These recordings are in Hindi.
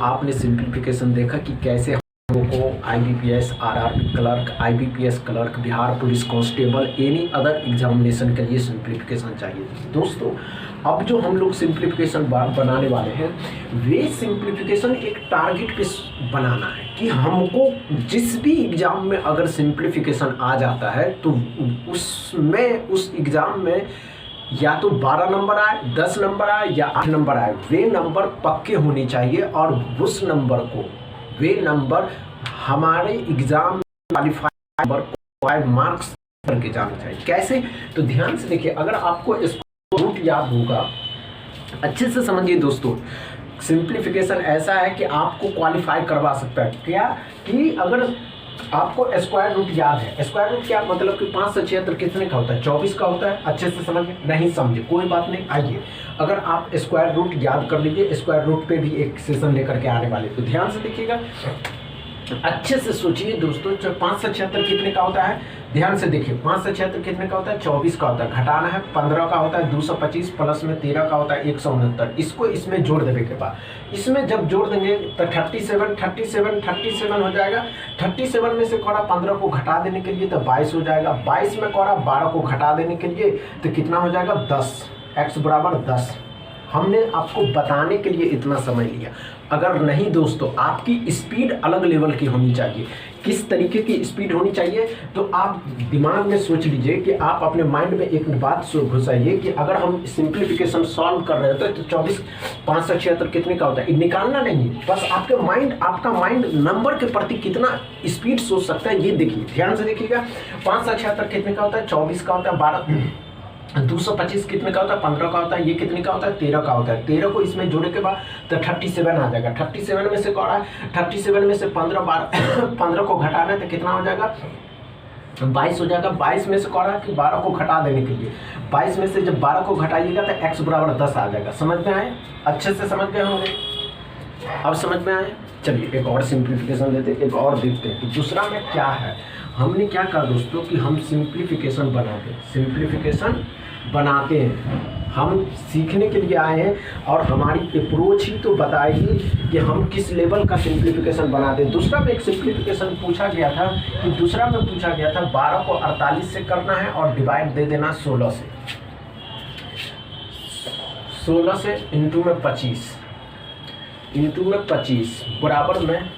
आपने सिंप्लीफिकेशन देखा कि कैसे हम लोगों को IBPS RRB clerk, IBPS clerk, Bihar police constable, any other examination के लिए सिंप्लीफिकेशन चाहिए। दोस्तों अब जो हम लोग सिंप्लीफिकेशन बनाने वाले हैं वे सिंप्लीफिकेशन एक टारगेट पे बनाना है कि हमको जिस भी एग्ज़ाम में अगर सिंप्लीफिकेशन आ जाता है तो उसमें उस एग्ज़ाम में या तो 12 नंबर आए, 10 नंबर आए या 8 नंबर आए, वे नंबर पक्के होने चाहिए और उस नंबर को वे नंबर हमारे एग्ज़ाम क्वालिफाई नंबर को 5 मार्क्स करके जाना चाहिए। कैसे? तो ध्यान से देखिए, अगर आपको इसको रूट याद होगा, अच्छे से समझिए दोस्तों, सिंप्लीफिकेशन ऐसा है कि आपको क्वालिफाई करवा सकता है। क्या कि अगर आपको स्क्वायर रूट याद है, स्क्वायर रूट क्या मतलब कि 5 से 76 कितने का होता है? 24 का होता है। अच्छे से समझिए, नहीं समझे कोई बात नहीं, आइए अगर आप स्क्वायर रूट याद कर लीजिए, स्क्वायर रूट पे भी एक सेशन लेकर के आने वाले, तो ध्यान से देखिएगा, अच्छे से सोचिए दोस्तों। 5 से 76 कितने का होता है? ध्यान से देखिए, 5 से 76 कितने का होता है? 24 का होता है। घटाना है 15 का होता है 225, प्लस में 13 का होता है 169। इसको इसमें जोड़ देने के बाद, इसमें जब जोड़ देंगे तो 37 हो जाएगा। 37 में से कोरा 15 को घटा देने के लिए तो 22 हो जाएगा। 22 में कोरा 12 को घटा देने के लिए तो कितना हो जाएगा? 10। x बराबर 10। हमने आपको बताने के लिए इतना समय लिया। अगर नहीं दोस्तों, आपकी स्पीड अलग लेवल की होनी चाहिए। किस तरीके की स्पीड होनी चाहिए? तो आप दिमाग में सोच लीजिए कि आप अपने माइंड में एक बात घुसाइए कि अगर हम सिंप्लीफिकेशन सॉल्व कर रहे होते तो 24 5 से 76 कितने का होता है? निकालना नहीं, बस आपका माइंड नंबर के प्रति कितना स्पीड सोच सकता है ये देखिए। ध्यान से देखिएगा, 5 से 76 कितने का होता है? 24 का होता है। 225 कितने का होता है? 15 का होता है। ये कितने का होता है? 13 का होता है। 13 को इसमें जोड़ने के बाद तो 37 आ जाएगा। 37 में से कौन है? 37 में से 15 को घटाना है तो कितना हो जाएगा? 22 हो जाएगा। 22 में से कौन है कि 12 को घटा देने के लिए, 22 में से जब 12 को घटाइएगा तो x बराबर 10 आ जाएगा। समझ में आए? अच्छे से समझ गए होंगे। अब समझ में आए? चलिए एक और सिंप्लीफिकेशन लेते हैं, एक और देखते हैं कि दूसरा में क्या है। हमने क्या कहा दोस्तों कि हम सिंप्लीफिकेशन बनाते हैं, हम सीखने के लिए आए हैं और हमारी अप्रोच ही तो बताएगी कि हम किस लेवल का सिंप्लीफिकेशन बनाते हैं। दूसरा में एक सिंप्लीफिकेशन पूछा गया था कि 12 को 48 से करना है और डिवाइड दे देना 16 से। 16 से इंटू में 25 बराबर में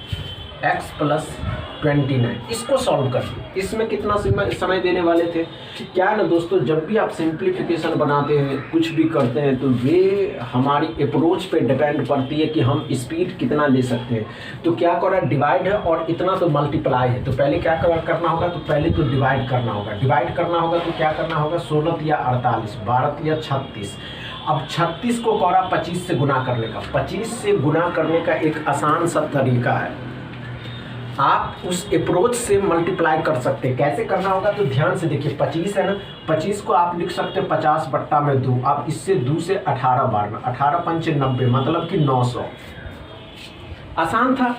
x प्लस 29। इसको सॉल्व करिए। इसमें कितना समय देने वाले थे? क्या है ना दोस्तों, जब भी आप सिंप्लीफिकेशन बनाते हैं, कुछ भी करते हैं, तो वे हमारी अप्रोच पे डिपेंड करती है कि हम स्पीड कितना ले सकते हैं। तो क्या करा, डिवाइड है और इतना तो मल्टीप्लाई है, तो पहले क्या करना होगा? तो पहले तो डिवाइड करना होगा। डिवाइड करना होगा तो क्या करना होगा? 16 या 48, 12 या 36। अब 36 को कौरा 25 से गुना करने का, 25 से गुना करने का एक आसान सा तरीका है। आप उस अप्रोच से मल्टीप्लाई कर सकते हैं। कैसे करना होगा? तो ध्यान से देखिए, 25 है ना, 25 को आप लिख सकते हैं 50/2। आप इससे 2 से 18 बार में 18 पंच 90, मतलब कि 900। आसान था।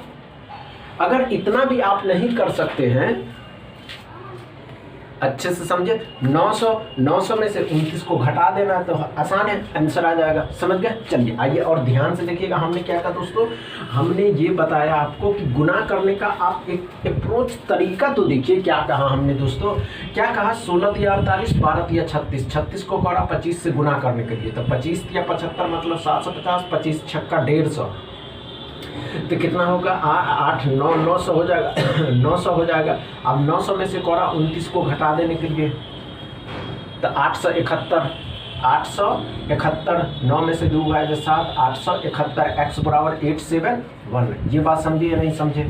अगर इतना भी आप नहीं कर सकते हैं, अच्छे से समझे, 900 में से 29 को घटा देना है तो आसान है, आंसर आ जाएगा। समझ गए? चलिए आइए और ध्यान से देखिएगा, हमने क्या कहा दोस्तों, हमने ये बताया आपको कि गुना करने का आप एक अप्रोच तरीका तो देखिए। क्या कहा हमने दोस्तों? क्या कहा? 16 या 48, 12 या 36। 36 को कहा 25 से गुना करने के लिए, तो 25 या 75 मतलब 750, 25 छक्का 150, तो कितना होगा? 8 9 900 हो जाएगा। 900 हो जाएगा। अब 900 में से कोरा 29 को घटा देने के लिए तो 871, 9 में से 2 गए 7, 871, x बराबर 871। ये बात समझिए या नहीं समझे?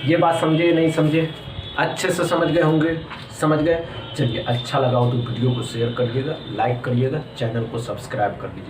ये बात समझे या नहीं समझे? अच्छे से समझ गए होंगे। समझ गए? चलिए, अच्छा लगा हो तो वीडियो को शेयर करिएगा, लाइक करिएगा, चैनल को सब्सक्राइब कर लीजिए।